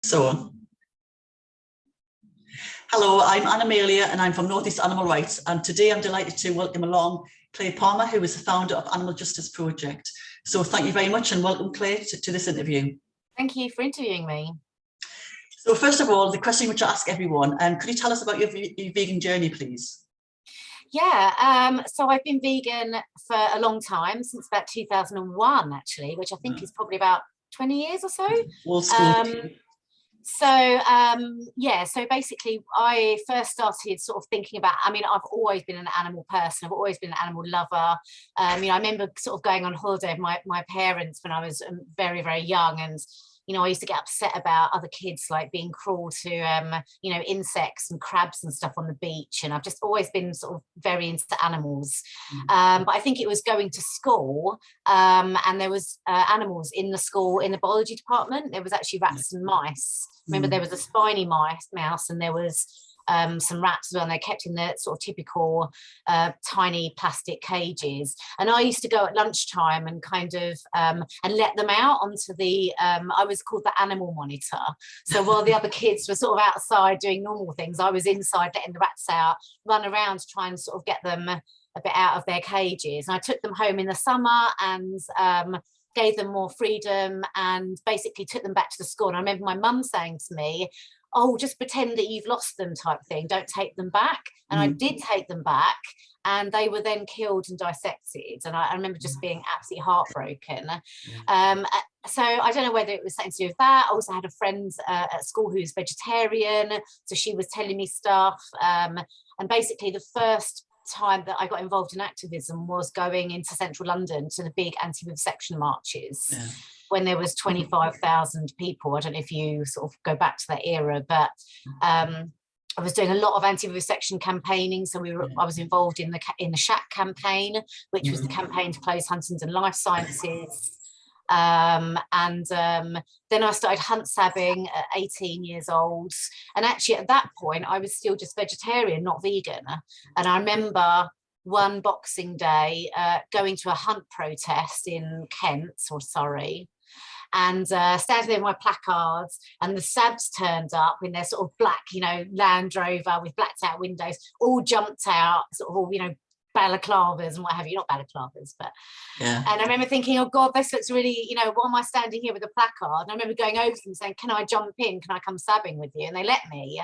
So, hello, I'm Anna Amelia and I'm from Northeast Animal Rights, and today I'm delighted to welcome along Claire Palmer, who is the founder of Animal Justice Project. So thank you very much and welcome, Claire, to this interview. Thank you for interviewing me. So first of all, the question which I ask everyone, could you tell us about your vegan journey, please? Yeah, so I've been vegan for a long time, since about 2001 actually, which I think is probably about 20 years or so. Old school. Yeah, so basically I first started sort of thinking about, I mean, I've always been an animal person, I've always been an animal lover. You know, I remember sort of going on holiday with my parents when I was very, very young, and you know, I used to get upset about other kids like being cruel to, you know, insects and crabs and stuff on the beach. And I've just always been sort of very into animals. But I think it was going to school and there was animals in the school, in the biology department. There was actually rats and mice. Remember, there was a spiny mouse and there was some rats as well, and they're kept in the sort of typical tiny plastic cages. And I used to go at lunchtime and kind of and let them out onto the I was called the animal monitor. So while the other kids were sort of outside doing normal things, I was inside letting the rats out, run around to try and sort of get them a bit out of their cages. And I took them home in the summer and gave them more freedom and basically took them back to the school. And I remember my mum saying to me, oh, just pretend that you've lost them type thing, don't take them back. And I did take them back, and they were then killed and dissected. And I remember just being absolutely heartbroken. So I don't know whether it was something to do with that. I also had a friend at school who's vegetarian, so she was telling me stuff. And basically the first time that I got involved in activism was going into central London to the big anti-vivisection marches. When there was 25,000 people. I don't know if you sort of go back to that era, but I was doing a lot of anti-vivisection campaigning. So I was involved in the Shack campaign, which was the campaign to close Huntingdon Life Sciences. Then I started hunt sabbing at 18 years old. And actually at that point, I was still just vegetarian, not vegan. And I remember one Boxing Day going to a hunt protest in Kent or Surrey, and standing there with my placards, and the SABs turned up in their sort of black, you know, Land Rover with blacked out windows, all jumped out, sort of all, you know, balaclavas and what have you, not balaclavas, but and I remember thinking, oh God, this looks really, you know, why am I standing here with a placard? And I remember going over to them saying, can I jump in? Can I come sabbing with you? And they let me.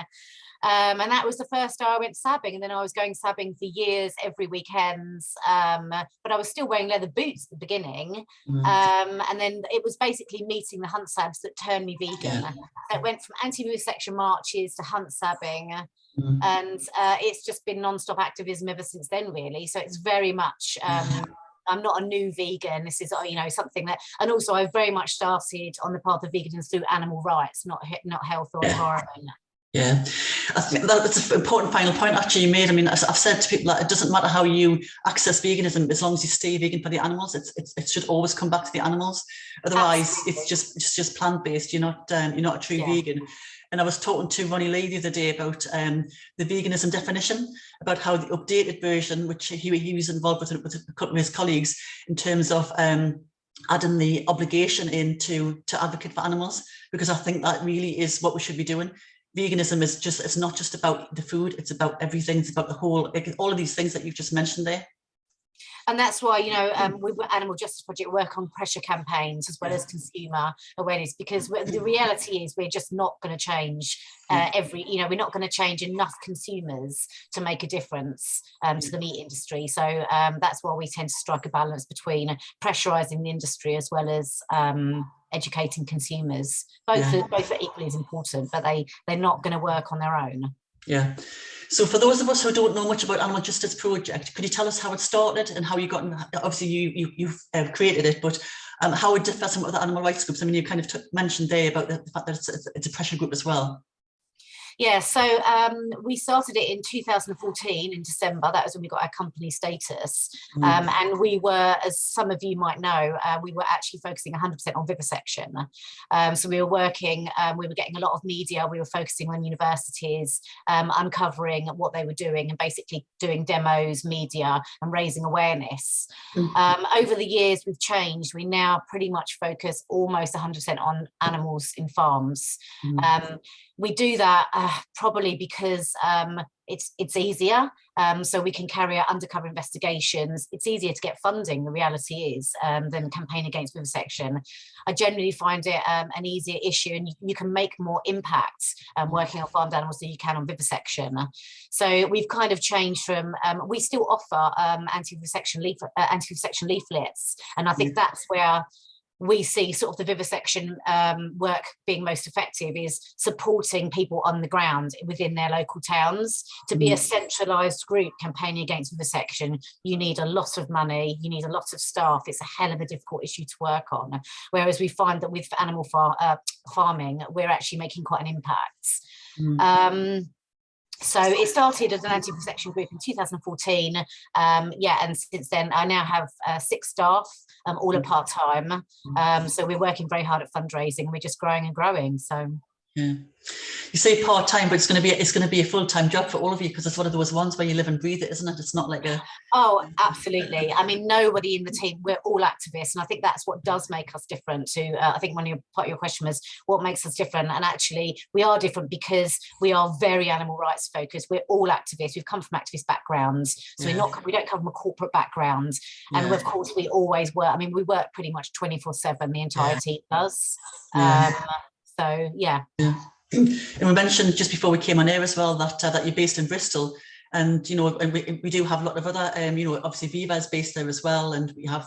And that was the first day I went sabbing, and then I was going sabbing for years, every weekend. But I was still wearing leather boots at the beginning. And then it was basically meeting the hunt sabs that turned me vegan. So it went from anti-vivisection marches to hunt sabbing. And it's just been non-stop activism ever since then, really. So it's very much I'm not a new vegan. This is, you know, something that, and also I very much started on the path of veganism through animal rights, not health or environment. Yeah, I think that's an important final point actually you made. I mean, I've said to people that it doesn't matter how you access veganism, as long as you stay vegan for the animals, it should always come back to the animals. Otherwise, it's just plant-based. You're not a true vegan. And I was talking to Ronnie Lee the other day about the veganism definition, about how the updated version, which he was involved with a couple of his colleagues, in terms of adding the obligation in to advocate for animals, because I think that really is what we should be doing. Veganism is it's not just about the food, it's about everything. It's about the whole, all of these things that you've just mentioned there. And that's why, you know, we Animal Justice Project work on pressure campaigns as well as consumer awareness, because the reality is we're just not going to change we're not going to change enough consumers to make a difference to the meat industry. So that's why we tend to strike a balance between pressurising the industry as well as educating consumers. Both are equally as important, but they're not going to work on their own. Yeah. So for those of us who don't know much about Animal Justice Project, could you tell us how it started and how you got in? Obviously you've created it, but how it differs from other animal rights groups? I mean, you kind of mentioned there about the fact that it's a pressure group as well. Yeah, so we started it in 2014 in December. That was when we got our company status. And we were, as some of you might know, we were actually focusing 100% on vivisection. So we were working, we were getting a lot of media, we were focusing on universities, uncovering what they were doing and basically doing demos, media and raising awareness. Over the years, we've changed. We now pretty much focus almost 100% on animals in farms. We do that probably because it's easier, so we can carry out undercover investigations. It's easier to get funding, the reality is, than campaign against vivisection. I generally find it an easier issue, and you can make more impact working on farmed animals than you can on vivisection. So we've kind of changed from, we still offer anti-vivisection leaflets, and I think that's where we see sort of the vivisection work being most effective, is supporting people on the ground within their local towns. To be a centralised group campaigning against vivisection, you need a lot of money, you need a lot of staff. It's a hell of a difficult issue to work on. Whereas we find that with animal farming, we're actually making quite an impact. So it started as an anti-vivisection group in 2014. And since then I now have 6 staff, all are part-time. So we're working very hard at fundraising. We're just growing and growing. So yeah, you say part-time, but it's going to be a full-time job for all of you, because it's one of those ones where you live and breathe it, isn't it? It's not like a... Oh, absolutely. I mean, nobody in the team, we're all activists, and I think that's what does make us different to, I think one of part of your question was what makes us different, and actually we are different because we are very animal rights focused. We're all activists. We've come from activist backgrounds, so we don't come from a corporate background, and of course we always work. I mean, we work pretty much 24/7. The entire team does. So yeah. And we mentioned just before we came on air as well that that you're based in Bristol, and you know, and we do have a lot of other you know, obviously Viva is based there as well, and we have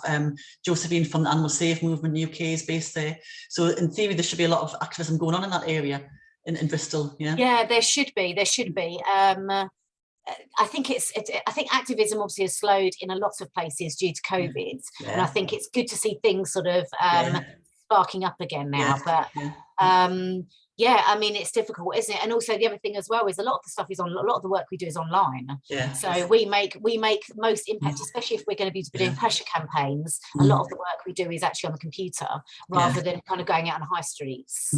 Josephine from the Animal Safe Movement UK is based there. So in theory there should be a lot of activism going on in that area in Bristol. Yeah, there should be. I think I think activism obviously has slowed in a lot of places due to COVID, and I think it's good to see things sort of sparking up again now. But I mean, it's difficult, isn't it? And also the other thing as well is a lot of the stuff is on, a lot of the work we do is online. So we make most impact, especially if we're going to be doing pressure campaigns. A lot of the work we do is actually on the computer rather than kind of going out on high streets.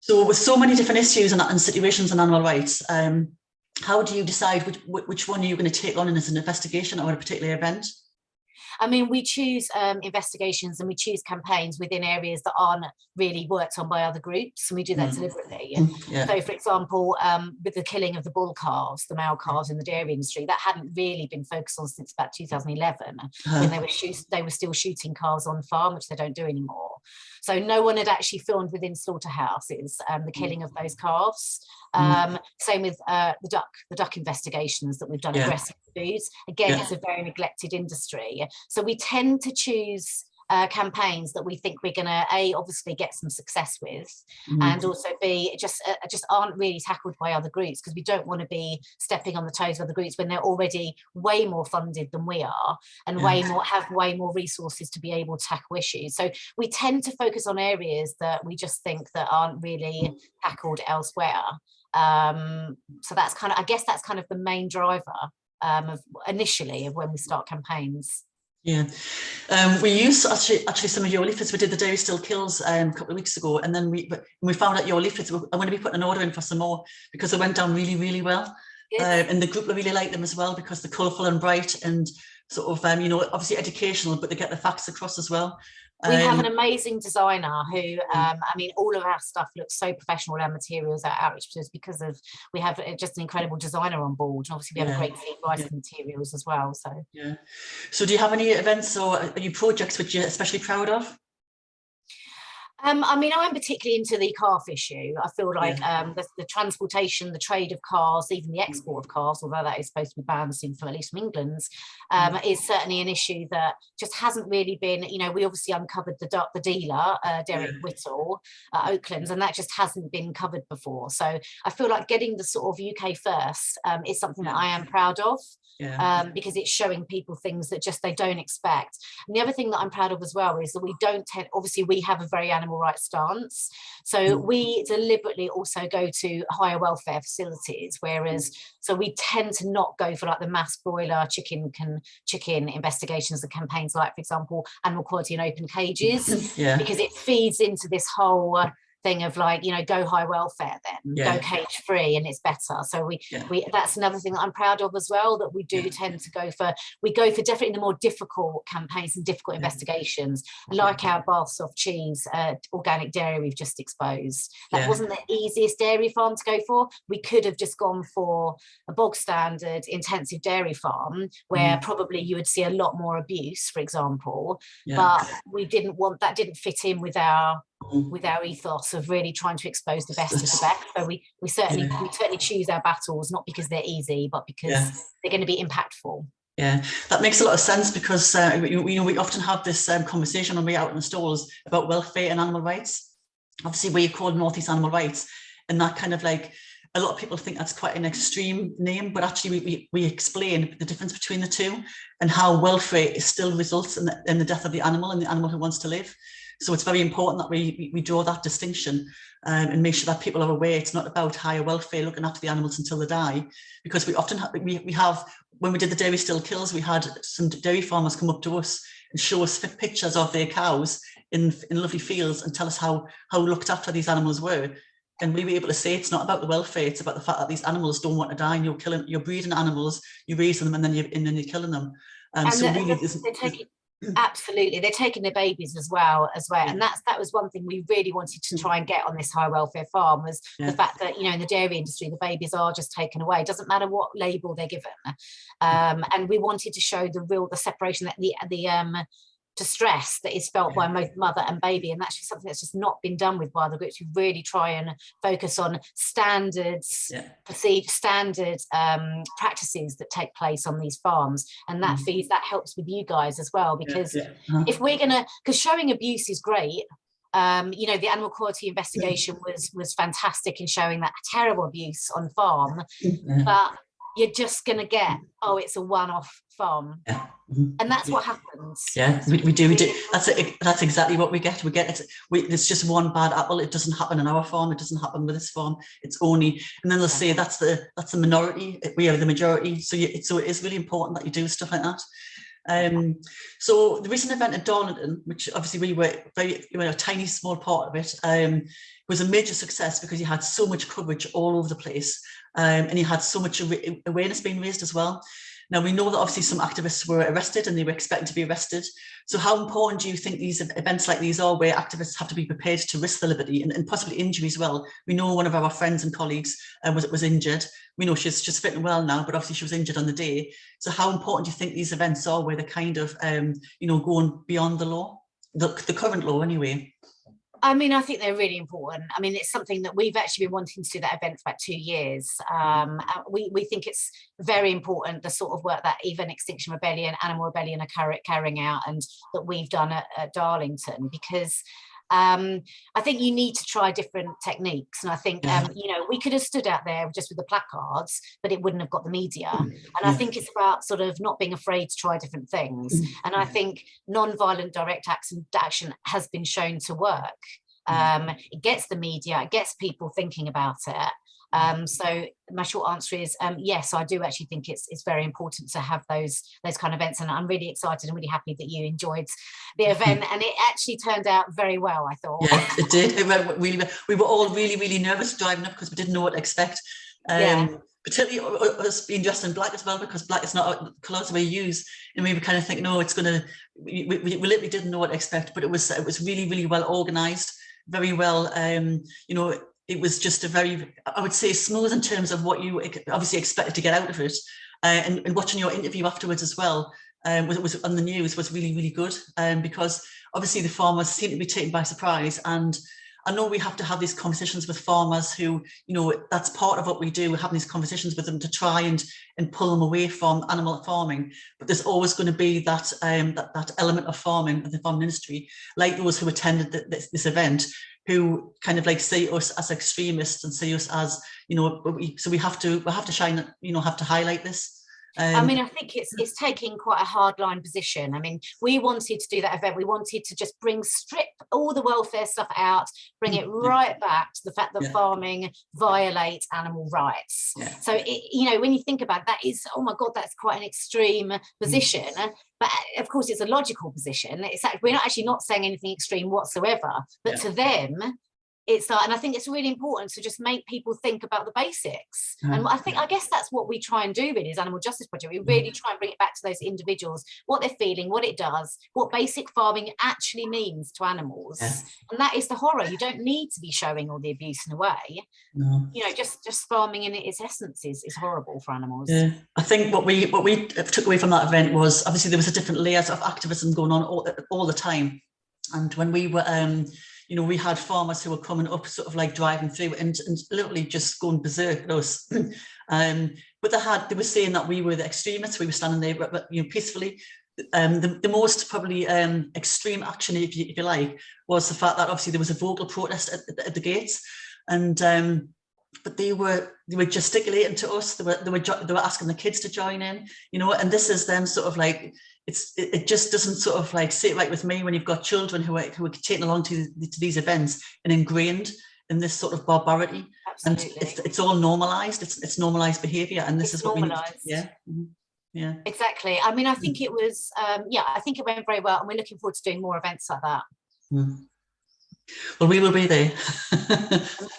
So with so many different issues and situations on animal rights, how do you decide which one are you going to take on as an investigation or a particular event? I mean, we choose investigations and we choose campaigns within areas that aren't really worked on by other groups, and we do that deliberately. So, for example, with the killing of the bull calves, the male calves in the dairy industry, that hadn't really been focused on since about 2011, when they were still shooting calves on farm, which they don't do anymore. So no one had actually filmed within slaughterhouses the killing of those calves. Same with the duck investigations that we've done, aggressive foods. Again, it's a very neglected industry. So we tend to choose campaigns that we think we're going to obviously get some success with, and also just aren't really tackled by other groups, because we don't want to be stepping on the toes of other groups when they're already way more funded than we are, and have way more resources to be able to tackle issues. So we tend to focus on areas that we just think that aren't really tackled elsewhere. So that's kind of, I guess that's kind of the main driver of when we start campaigns. We used actually some of your leaflets. We did the Dairy Still Kills a couple of weeks ago, and then we found out your leaflets. I'm going to be putting an order in for some more, because they went down really, really well. And the group really liked them as well, because they're colourful and bright and sort of you know, obviously educational, but they get the facts across as well. We have an amazing designer who, I mean, all of our stuff looks so professional. Our materials, our outreach materials, because we have just an incredible designer on board. And obviously, we have a great team writing materials as well. So So do you have any events or any projects which you're especially proud of? I mean, I'm particularly into the calf issue. I feel like the transportation, the trade of calves, even the export of calves, although that is supposed to be banned soon, from at least from England, is certainly an issue that just hasn't really been, you know, we obviously uncovered the dealer, Derek Whittle, at Oaklands, and that just hasn't been covered before. So I feel like getting the sort of UK first is something that I am proud of. Because it's showing people things that just they don't expect. And the other thing that I'm proud of as well is that we don't obviously we have a very animal animal rights stance. So we deliberately also go to higher welfare facilities, whereas so we tend to not go for like the mass broiler chicken investigations and campaigns, like for example animal quality in open cages, because it feeds into this whole thing of like, you know, go high welfare, then go cage free, and it's better. So we that's another thing that I'm proud of as well, that we do tend to go for definitely the more difficult campaigns and difficult investigations, like our bath soft cheese organic dairy we've just exposed. That wasn't the easiest dairy farm to go for. We could have just gone for a bog standard intensive dairy farm where probably you would see a lot more abuse, for example, but we didn't want that, didn't fit in with our ethos of really trying to expose the best of the best. So we certainly choose our battles, not because they're easy, but because they're going to be impactful. Yeah, that makes a lot of sense, because we often have this conversation when we're out in the stalls about welfare and animal rights. Obviously, we're called North East Animal Rights, and that kind of like, a lot of people think that's quite an extreme name, but actually we explain the difference between the two and how welfare still results in the death of the animal and the animal who wants to live. So it's very important that we draw that distinction and make sure that people are aware it's not about higher welfare, looking after the animals until they die, because we often have, when we did the dairy still kills, we had some dairy farmers come up to us and show us pictures of their cows in lovely fields and tell us how looked after these animals were. And we were able to say it's not about the welfare, it's about the fact that these animals don't want to die, and you're breeding animals, you're raising them, and then you're killing them. So really, absolutely, they're taking their babies as well, and that was one thing we really wanted to try and get on this high welfare farm, was the fact that, you know, in the dairy industry the babies are just taken away, it doesn't matter what label they're given, and we wanted to show the separation, that the distress that is felt by both mother and baby, and that's just something that's just not been done with by the groups. We really try and focus on standards, perceived standard practices that take place on these farms, and that helps with you guys as well, because if we're gonna, because showing abuse is great, you know, the animal quality investigation was fantastic in showing that terrible abuse on farm, but you're just going to get, oh, it's a one-off farm. And that's what happens. We do. That's exactly what we get. It's just one bad apple. It doesn't happen on our farm. It doesn't happen with this farm. It's only, and then they'll say that's the minority. We are the majority. So it is really important that you do stuff like that. So the recent event at Darlington, which obviously we were a tiny small part of it, was a major success because you had so much coverage all over the place, and you had so much awareness being raised as well. Now, we know that obviously some activists were arrested and they were expected to be arrested. So how important do you think these events like these are, where activists have to be prepared to risk their liberty and possibly injury as well? We know one of our friends and colleagues was injured. We know she's fitting well now, but obviously she was injured on the day. So how important do you think these events are, where they're kind of, going beyond the law, the current law anyway? I mean, I think they're really important. I mean, it's something that we've actually been wanting to do that event for about 2 years. We think it's very important, the sort of work that even Extinction Rebellion, Animal Rebellion are carrying out, and that we've done at Darlington, because I think you need to try different techniques. And I think, we could have stood out there just with the placards, but it wouldn't have got the media. And I think it's about sort of not being afraid to try different things. And I think non-violent direct action has been shown to work. It gets the media, it gets people thinking about it. So my short answer is yes, I do actually think it's very important to have those kind of events, and I'm really excited and really happy that you enjoyed the event, and it actually turned out very well, I thought. Yeah, it did. It went really, we were all really, really nervous driving up because we didn't know what to expect. Particularly us being dressed in black as well, because black is not a colour we use, and we were kind of thinking, no, it's gonna. We literally didn't know what to expect, but it was really, really well organised, very well. It was just a very, I would say, smooth in terms of what you obviously expected to get out of it. And watching your interview afterwards as well, was on the news, was really, really good, because obviously the farmers seem to be taken by surprise. And I know we have to have these conversations with farmers who, that's part of what we do. We're having these conversations with them to try and pull them away from animal farming. But there's always going to be that element of farming, of the farming industry, like those who attended this event, who kind of like see us as extremists and see us as, so we have to shine, have to highlight this. I mean, I think it's taking quite a hardline position. I mean, we wanted to do that event. We wanted to just strip all the welfare stuff out, bring it right back to the fact that farming violates animal rights. So, when you think about it, that is, oh my God, that's quite an extreme position. But of course, it's a logical position. We're not actually not saying anything extreme whatsoever, but to them, it's like, and I think it's really important to just make people think about the basics. And I guess that's what we try and do really as Animal Justice Project. We really try and bring it back to those individuals, what they're feeling, what it does, what basic farming actually means to animals. And that is the horror. You don't need to be showing all the abuse in a way. Just farming in its essence is horrible for animals. I think what we took away from that event was, obviously there was a different layers of activism going on all the time. And when we were we had farmers who were coming up, sort of like driving through and literally just going berserk at us. But they were saying that we were the extremists. We were standing there, peacefully. The most probably extreme action, if you like, was the fact that obviously there was a vocal protest at the gates, and but they were gesticulating to us. They were asking the kids to join in, and this is them sort of like. It just doesn't sort of like sit right with me when you've got children who are taken along to these events and ingrained in this sort of barbarity. Absolutely. And it's all normalized. It's normalized behavior, and this is what normalized. Yeah. Exactly. I mean, I think it was. I think it went very well, and we're looking forward to doing more events like that. Well, we will be there.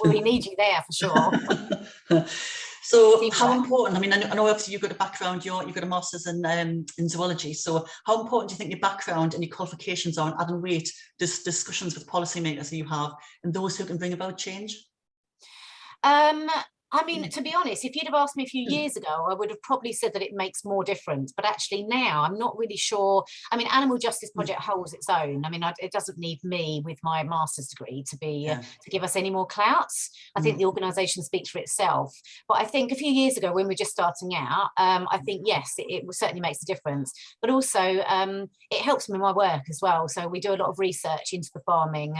We need you there for sure. So how important, I mean, I know obviously you've got a background, you've got a master's in zoology. So how important do you think your background and your qualifications are in adding weight to discussions with policymakers that you have and those who can bring about change? I mean, to be honest, if you'd have asked me a few years ago, I would have probably said that it makes more difference. But actually now I'm not really sure. I mean, Animal Justice Project holds its own. I mean, it doesn't need me with my master's degree to give us any more clouts. I think the organisation speaks for itself. But I think a few years ago when we're just starting out, I think, yes, it certainly makes a difference. But also it helps me in my work as well. So we do a lot of research into the farming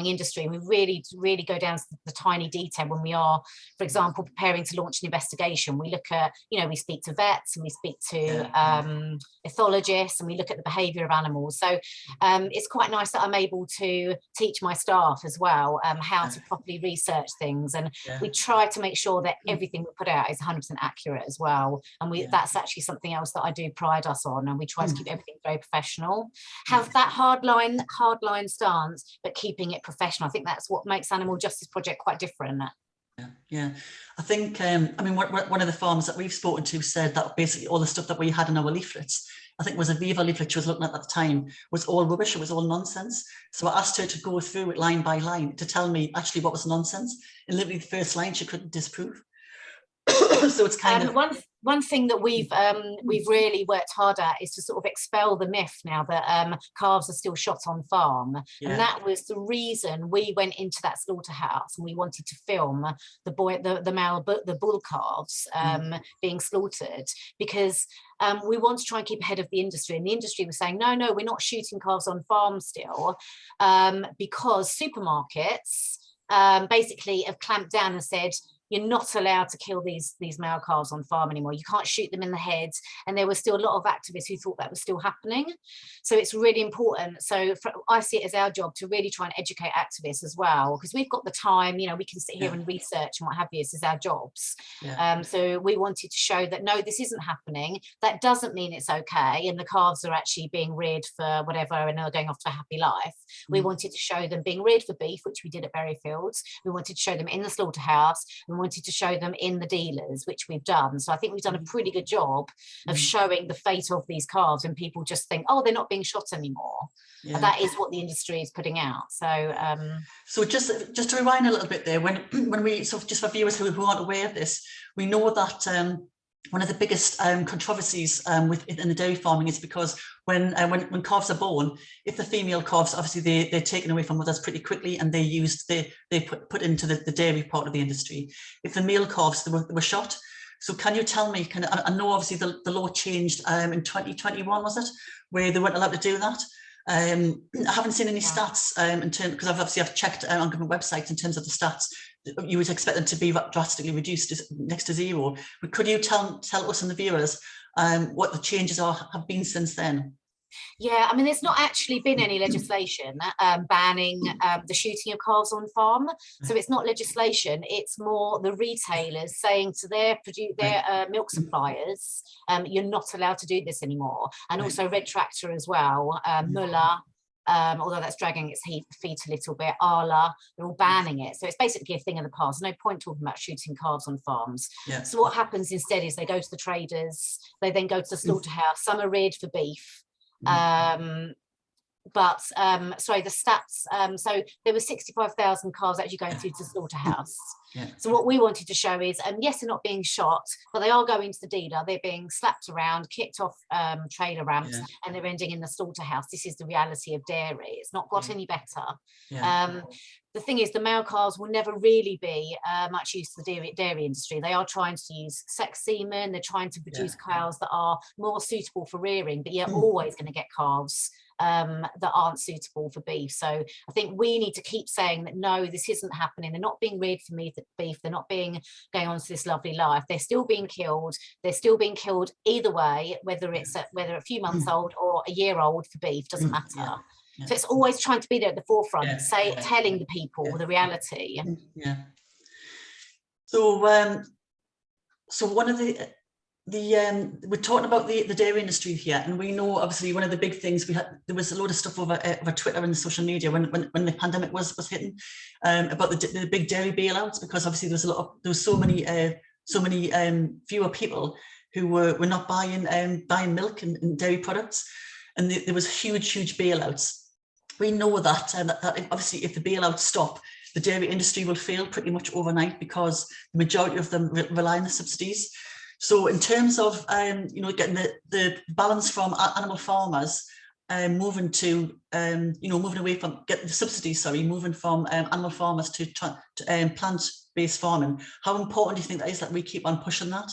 industry, and we really go down to the tiny detail when we are, for example, preparing to launch an investigation. We look at, we speak to vets and we speak to ethologists, and we look at the behaviour of animals. So it's quite nice that I'm able to teach my staff as well how to properly research things, and we try to make sure that everything we put out is 100% accurate as well. And that's actually something else that I do pride us on, and we try to keep everything very professional. Have that hardline stance, but keeping it professional. I think that's what makes Animal Justice Project quite different. Yeah, I think, I mean, one of the farmers that we've spoken to said that basically all the stuff that we had in our leaflets, I think it was a Viva leaflet she was looking at the time, was all rubbish, it was all nonsense. So I asked her to go through it line by line to tell me actually what was nonsense. And literally the first line she couldn't disprove. So it's kind of... One thing that we've really worked hard at is to sort of expel the myth now that calves are still shot on farm. And that was the reason we went into that slaughterhouse, and we wanted to film the bull calves being slaughtered, because we want to try and keep ahead of the industry. And the industry was saying, no, we're not shooting calves on farm still, because supermarkets basically have clamped down and said, you're not allowed to kill these male calves on farm anymore. You can't shoot them in the head. And there were still a lot of activists who thought that was still happening. So it's really important. So I see it as our job to really try and educate activists as well, because we've got the time, we can sit here and research and what have you. This is our jobs. So we wanted to show that, no, this isn't happening. That doesn't mean it's okay. And the calves are actually being reared for whatever, and they're going off to a happy life. We wanted to show them being reared for beef, which we did at Berryfields. We wanted to show them in the slaughterhouse. We wanted to show them in the dealers, which we've done. So I think we've done a pretty good job of showing the fate of these calves, and people just think, oh, they're not being shot anymore. And that is what the industry is putting out. So just to rewind a little bit there, when we, so just for viewers who aren't aware of this, we know that one of the biggest controversies in the dairy farming is because when calves are born, if the female calves, obviously they're taken away from mothers pretty quickly, and they put into the dairy part of the industry. If the male calves, they were shot. So can you tell me, I know obviously the law changed in 2021, was it, where they weren't allowed to do that? I haven't seen any Yeah. stats in terms, because I've checked on government websites in terms of the stats. You would expect them to be drastically reduced next to zero. But could you tell us and the viewers what the changes have been since then? Yeah, I mean, there's not actually been any legislation banning the shooting of calves on farm. So it's not legislation, it's more the retailers saying to their milk suppliers, you're not allowed to do this anymore. And also Red Tractor as well, Muller, although that's dragging its feet a little bit, Arla, they're all banning it. So it's basically a thing of the past. There's no point talking about shooting calves on farms. Yeah. So what happens instead is they go to the traders, they then go to the slaughterhouse, some are reared for beef. Sorry, the stats, so there were 65,000 calves actually going through to the slaughterhouse. Yeah. So what we wanted to show is, yes, they're not being shot, but they are going to the dealer, they're being slapped around, kicked off trailer ramps, and they're ending in the slaughterhouse. This is the reality of dairy. It's not got any better. The thing is, the male calves will never really be much use to the dairy industry. They are trying to use sex semen. They're trying to produce cows that are more suitable for rearing, but you're always going to get calves that aren't suitable for beef. So I think we need to keep saying that no, this isn't happening. They're not being reared for beef. They're not going on to this lovely life. They're still being killed. They're still being killed either way, whether a few months old or a year old for beef, doesn't matter. So it's always trying to be there at the forefront, telling the people the reality. So so one of we're talking about the dairy industry here, and we know obviously one of the big things there was a load of stuff over Twitter and social media when the pandemic was hitting about the big dairy bailouts, because obviously there was so many fewer people who were not buying milk and dairy products, and there was huge bailouts. We know that obviously if the bailouts stop, the dairy industry will fail pretty much overnight, because the majority of them rely on the subsidies. So in terms of getting the balance from animal farmers moving away from getting the subsidies, moving from animal farmers to plant-based farming, how important do you think that is, that we keep on pushing that?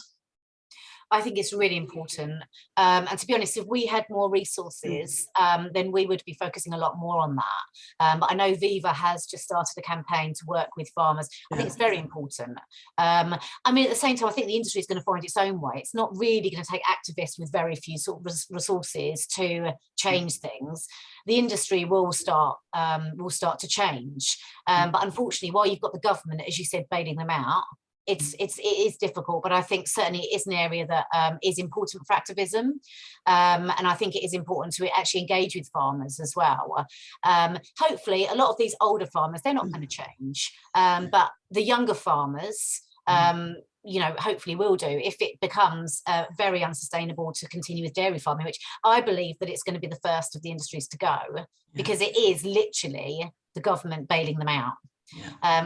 I think it's really important. And to be honest, if we had more resources, then we would be focusing a lot more on that. But I know Viva has just started a campaign to work with farmers. I think it's very important. I mean, at the same time, I think the industry is going to find its own way. It's not really going to take activists with very few sort of resources to change things. The industry will start to change. But unfortunately, while you've got the government, as you said, bailing them out, it is difficult, but I think certainly it is an area that is important for activism, and I think it is important to actually engage with farmers as well. Hopefully a lot of these older farmers, they're not going to change, but the younger farmers hopefully will do, if it becomes very unsustainable to continue with dairy farming, which I believe that it's going to be the first of the industries to go, because it is literally the government bailing them out.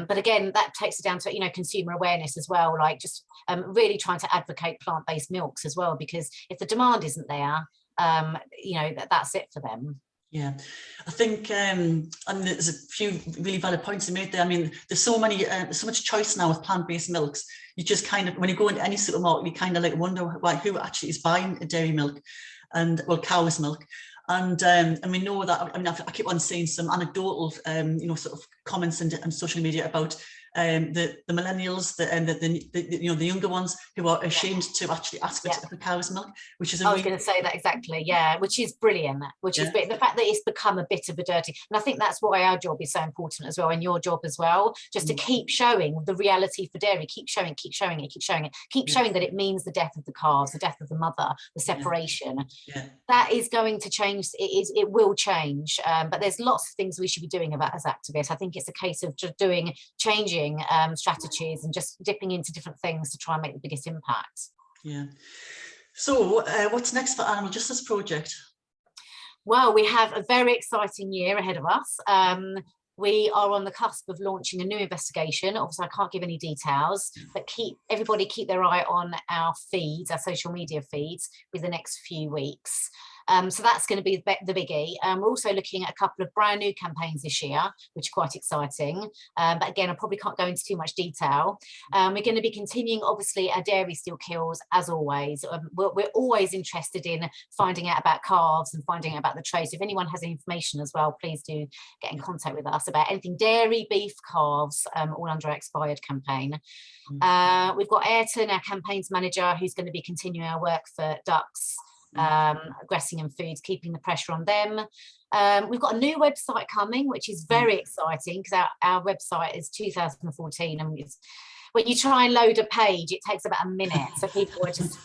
But again, that takes it down to consumer awareness as well, like just really trying to advocate plant-based milks as well, because if the demand isn't there, that's it for them. Yeah, I think and there's a few really valid points you made there. I mean, there's so much choice now with plant-based milks. You just kind of, when you go into any supermarket, you kind of like wonder who actually is buying dairy milk and cow's milk. And we know that, I mean, I keep on seeing some anecdotal, sort of comments on social media about the millennials, the younger ones who are ashamed to actually ask for cow's milk, which is I was going to say that exactly, which is brilliant, is the fact that it's become a bit of a dirty, and I think that's why our job is so important as well, and your job as well, just to keep showing the reality for dairy, keep showing it, keep showing that it means the death of the calves, the death of the mother, the separation. That is going to change. It will change, but there's lots of things we should be doing about as activists. I think it's a case of just changing strategies and just dipping into different things to try and make the biggest impact. So what's next for Animal Justice Project? Well, we have a very exciting year ahead of us. We are on the cusp of launching a new investigation. Obviously, I can't give any details, but everybody keep their eye on our feeds, our social media feeds, for the next few weeks. So that's going to be the biggie. We're also looking at a couple of brand new campaigns this year, which are quite exciting. But again, I probably can't go into too much detail. We're going to be continuing, obviously, our dairy still kills, as always. We're always interested in finding out about calves and finding out about the trade. So if anyone has any information as well, please do get in contact with us about anything dairy, beef, calves, all under our expired campaign. We've got Ayrton, our campaigns manager, who's going to be continuing our work for ducks, grassing and foods, keeping the pressure on them. We've got a new website coming, which is very exciting, because our website is 2014, and when you try and load a page, it takes about a minute, so people are just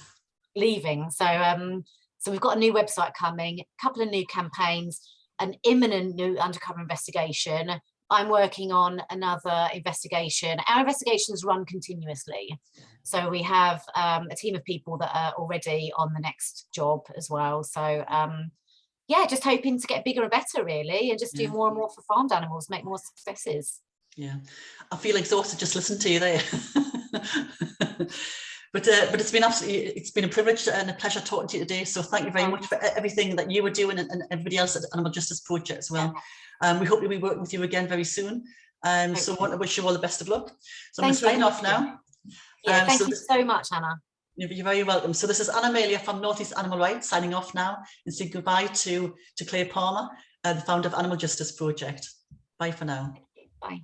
leaving. So we've got a new website coming, a couple of new campaigns, an imminent new undercover investigation. I'm working on another investigation. Our investigations run continuously. So we have a team of people that are already on the next job as well. So yeah, just hoping to get bigger and better, really, and just do more and more for farmed animals, make more successes. Yeah, I feel exhausted just listening to you there. But it's been a privilege and a pleasure talking to you today. So thank you very much for everything that you were doing, and everybody else at Animal Justice Project as well. We hope that we work with you again very soon. So I want to wish you all the best of luck. So I'm going to sign off now. Yeah, thank you so much, Hannah. You're very welcome. So this is Anna Amelia from North East Animal Rights signing off now, and saying goodbye to Claire Palmer, the founder of Animal Justice Project. Bye for now. Bye.